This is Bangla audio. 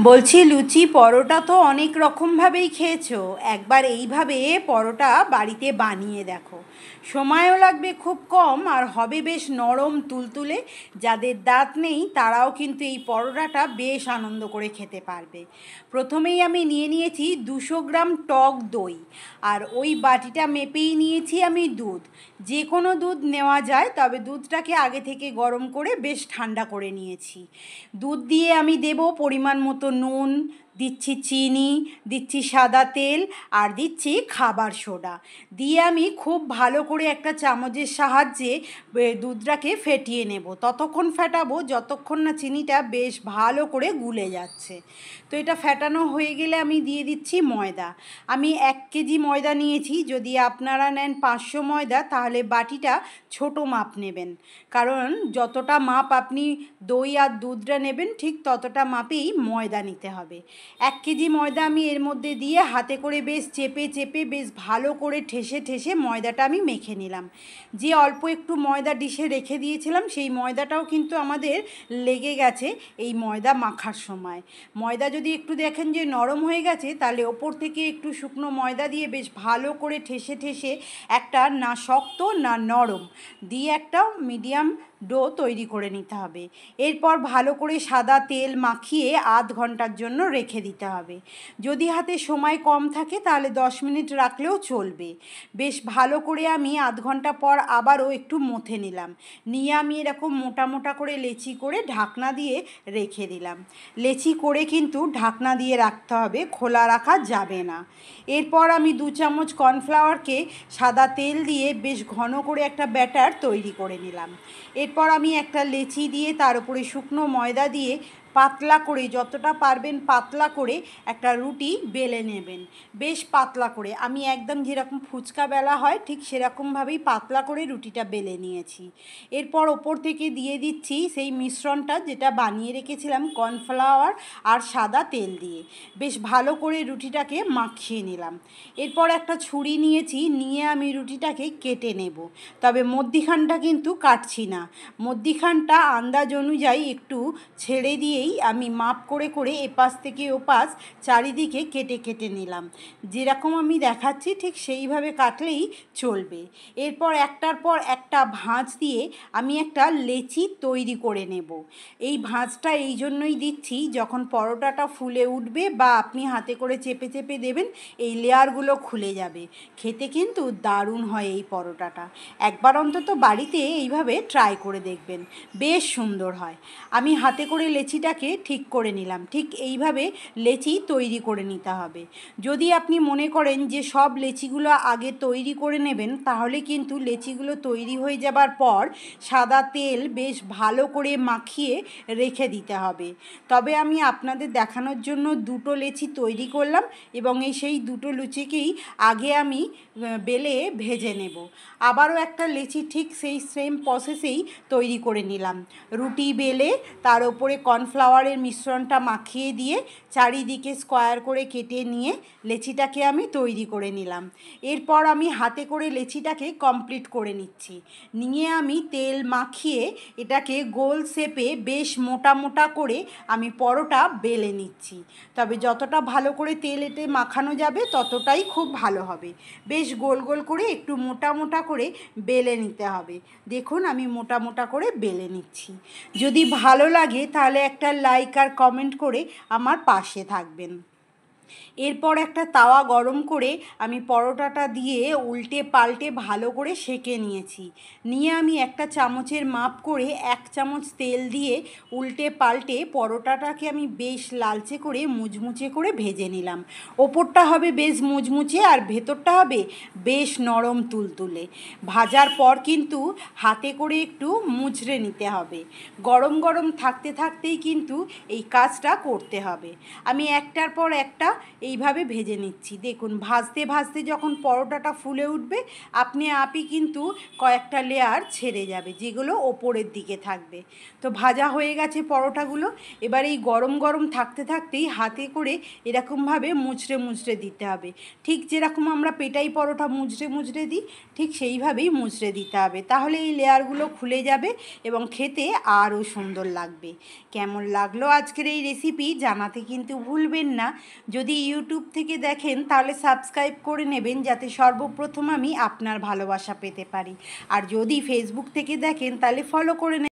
বলছি লুচি পরোটা তো অনেক রকমভাবেই খেয়েছো, একবার এইভাবে পরোটা বাড়িতে বানিয়ে দেখো। সময়ও লাগবে খুব কম আর হবে বেশ নরম তুলতুলে। যাদের দাঁত নেই তারাও কিন্তু এই পরোটাটা বেশ আনন্দ করে খেতে পারবে। প্রথমেই আমি নিয়ে নিয়েছি 200 গ্রাম টক দই, আর ওই বাটিটা মেপেই নিয়েছি আমি দুধ। যে কোনো দুধ নেওয়া যায়, তবে দুধটাকে আগে থেকে গরম করে বেশ ঠান্ডা করে নিয়েছি। দুধ দিয়ে আমি দেব পরিমাণ মতো নুন, দিচ্ছি চিনি, দিচ্ছি সাদা তেল, আর দিচ্ছি খাবার সোডা। দিয়ে আমি খুব ভালো করে একটা চামচের সাহায্যে দুধটাকে ফেটিয়ে নেব। ততক্ষণ ফেটাবো যতক্ষণ না চিনিটা বেশ ভালো করে গুলে যাচ্ছে। তো এটা ফেটানো হয়ে গেলে আমি দিয়ে দিচ্ছি ময়দা। আমি 1 কেজি ময়দা নিয়েছি। যদি আপনারা নেন 500 ময়দা, তাহলে বাটিটা ছোট মাপ নেবেন, কারণ যতটা মাপ আপনি দই আর দুধটা নেবেন ঠিক ততটা মাপেই ময়দা নিতে হবে। 1 কেজি ময়দা আমি এর মধ্যে দিয়ে হাতে করে বেশ চেপে চেপে বেশ ভালো করে ঠেসে ঠেসে ময়দাটা আমি মেখে নিলাম। যে অল্প একটু ময়দা ডিশে রেখে দিয়েছিলাম সেই ময়দাটাও কিন্তু আমাদের লেগে গেছে এই ময়দা মাখার সময়। ময়দা যদি একটু দেখেন যে নরম হয়ে গেছে, তাহলে ওপর থেকে একটু শুকনো ময়দা দিয়ে বেশ ভালো করে ঠেসে ঠেসে একটা না শক্ত না নরম দিয়ে একটা মিডিয়াম ডো তৈরি করে নিতে হবে। এরপর ভালো করে সাদা তেল মাখিয়ে আধ ঘন্টার জন্য রেখে দিতে হবে। যদি হাতে সময় কম থাকে তাহলে 10 মিনিট রাখলেও চলবে। বেশ ভালো করে আমি আধ ঘন্টা পর আবারও একটু মথে নিলাম। নিয়ে আমি এরকম মোটা মোটা করে লেচি করে ঢাকনা দিয়ে রেখে দিলাম। লেচি করে কিন্তু ঢাকনা দিয়ে রাখতে হবে, খোলা রাখা যাবে না। এরপর আমি 2 চামচ কর্নফ্লাওয়ারকে সাদা তেল দিয়ে বেশ ঘন করে একটা ব্যাটার তৈরি করে নিলাম। এরপর আমি একটা লেচি দিয়ে তার উপরে শুকনো ময়দা দিয়ে পাতলা করে, যতটা পারবেন পাতলা করে একটা রুটি বেলে নেবেন। বেশ পাতলা করে, আমি একদম যেরকম ফুচকা বেলা হয় ঠিক সেরকমভাবেই পাতলা করে রুটিটা বেলে নিয়েছি। এরপর ওপর থেকে দিয়ে দিচ্ছি সেই মিশ্রণটা যেটা বানিয়ে রেখেছিলাম কর্নফ্লাওয়ার আর সাদা তেল দিয়ে। বেশ ভালো করে রুটিটাকে মাখিয়ে নিলাম। এরপর একটা ছুরি নিয়েছি, নিয়ে আমি রুটিটাকে কেটে নেব। তবে মধ্যিখানটা কিন্তু কাটছি না, মধ্যিখানটা আন্দাজ অনুযায়ী একটু ছেড়ে দিয়েই আমি মাপ করে করে এপাশ থেকে ওপাশ চারিদিকে কেটে কেটে নিলাম। যেরকম আমি দেখাচ্ছি ঠিক সেইভাবে কাটলেই চলবে। এরপর একটার পর একটা ভাঁজ দিয়ে আমি একটা লেচি তৈরি করে নেব। এই ভাঁজটা এই জন্যই দিচ্ছি, যখন পরোটাটা ফুলে উঠবে বা আপনি হাতে করে চেপে চেপে দেবেন এই লেয়ারগুলো খুলে যাবে। খেতে কিন্তু দারুণ হয় এই পরোটাটা। একবার অন্তত বাড়িতে এইভাবে ট্রাই করে দেখবেন, বেশ সুন্দর হয়। আমি হাতে করে লেচিটাকে ঠিক করে নিলাম। ঠিক এইভাবে লেচি তৈরি করে নিতে হবে। যদি আপনি মনে করেন যে সব লেচিগুলো আগে তৈরি করে নেবেন, তাহলে কিন্তু লেচিগুলো তৈরি হয়ে যাবার পর সাদা তেল বেশ ভালো করে মাখিয়ে রেখে দিতে হবে। তবে আমি আপনাদের দেখানোর জন্য 2টো লেচি তৈরি করলাম এবং সেই 2টো লুচিকেই আগে আমি বেলে ভেজে নেব। আবারও একটা লেচি ঠিক সেই সেম প্রসেসেই তৈরি করে নিলাম। রুটি বেলে তার ওপরে কর্নফ্লাওয়ারের মিশ্রণটা মাখিয়ে দিয়ে চারিদিকে স্কোয়ার করে কেটে নিয়ে লেচিটাকে আমি তৈরি করে নিলাম। এরপর আমি হাতে করে লেচিটাকে কমপ্লিট করে নিচ্ছি। নিয়ে আমি তেল মাখিয়ে এটাকে গোল শেপে বেশ মোটা মোটা করে আমি পরোটা বেলে নিচ্ছি। তবে যতটা ভালো করে তেল এতে মাখানো যাবে ততটাই খুব ভালো হবে। বেশ গোল গোল করে একটু মোটা মোটা করে বেলে নিতে হবে। দেখুন আমি মোটা মোটা করে বেলে নিচ্ছি। যদি ভালো লাগে তাহলে একটা লাইক আর কমেন্ট করে আমার পাশে থাকবেন। এরপর একটা তাওয়া গরম করে আমি পরোটাটা দিয়ে উল্টে পাল্টে ভালো করে সেঁকে নিয়েছি। নিয়ে আমি একটা চামচের মাপ করে 1 চামচ তেল দিয়ে উল্টে পাল্টে পরোটাটাকে আমি বেশ লালচে করে মুচমুচে করে ভেজে নিলাম। ওপরটা হবে বেশ মুচমুচে আর ভেতরটা হবে বেশ নরম তুলতুলে। ভাজার পর কিন্তু হাতে করে একটু মুচড়ে নিতে হবে। গরম গরম থাকতে থাকতেই কিন্তু এই কাজটা করতে হবে। আমি একটার পর একটা এইভাবে ভেজে নিচ্ছি। দেখুন ভাজতে ভাজতে যখন পরোটাটা ফুলে উঠবে আপনি আপই কিন্তু কয়েকটা লেয়ার ছেড়ে যাবে, যেগুলো ওপরের দিকে থাকবে। তো ভাজা হয়ে গেছে পরোটাগুলো। এবার এই গরম গরম থাকতে থাকতেই হাতে করে এরকমভাবে মুচড়ে মুচড়ে দিতে হবে। ঠিক যেরকম আমরা পেটাই পরোটা মুচড়ে মুচড়ে দিই, ঠিক সেইভাবেই মুচড়ে দিতে হবে। তাহলে এই লেয়ারগুলো খুলে যাবে এবং খেতে আরও সুন্দর লাগবে। কেমন লাগলো আজকের এই রেসিপি জানাতে কিন্তু ভুলবেন না। যদি ইউটিউব থেকে দেখেন তাহলে সাবস্ক্রাইব করে নেবেন, যাতে সর্বপ্রথম আমি আপনার ভালোবাসা পেতে পারি। আর যদি ফেসবুক থেকে দেখেন তাহলে ফলো করে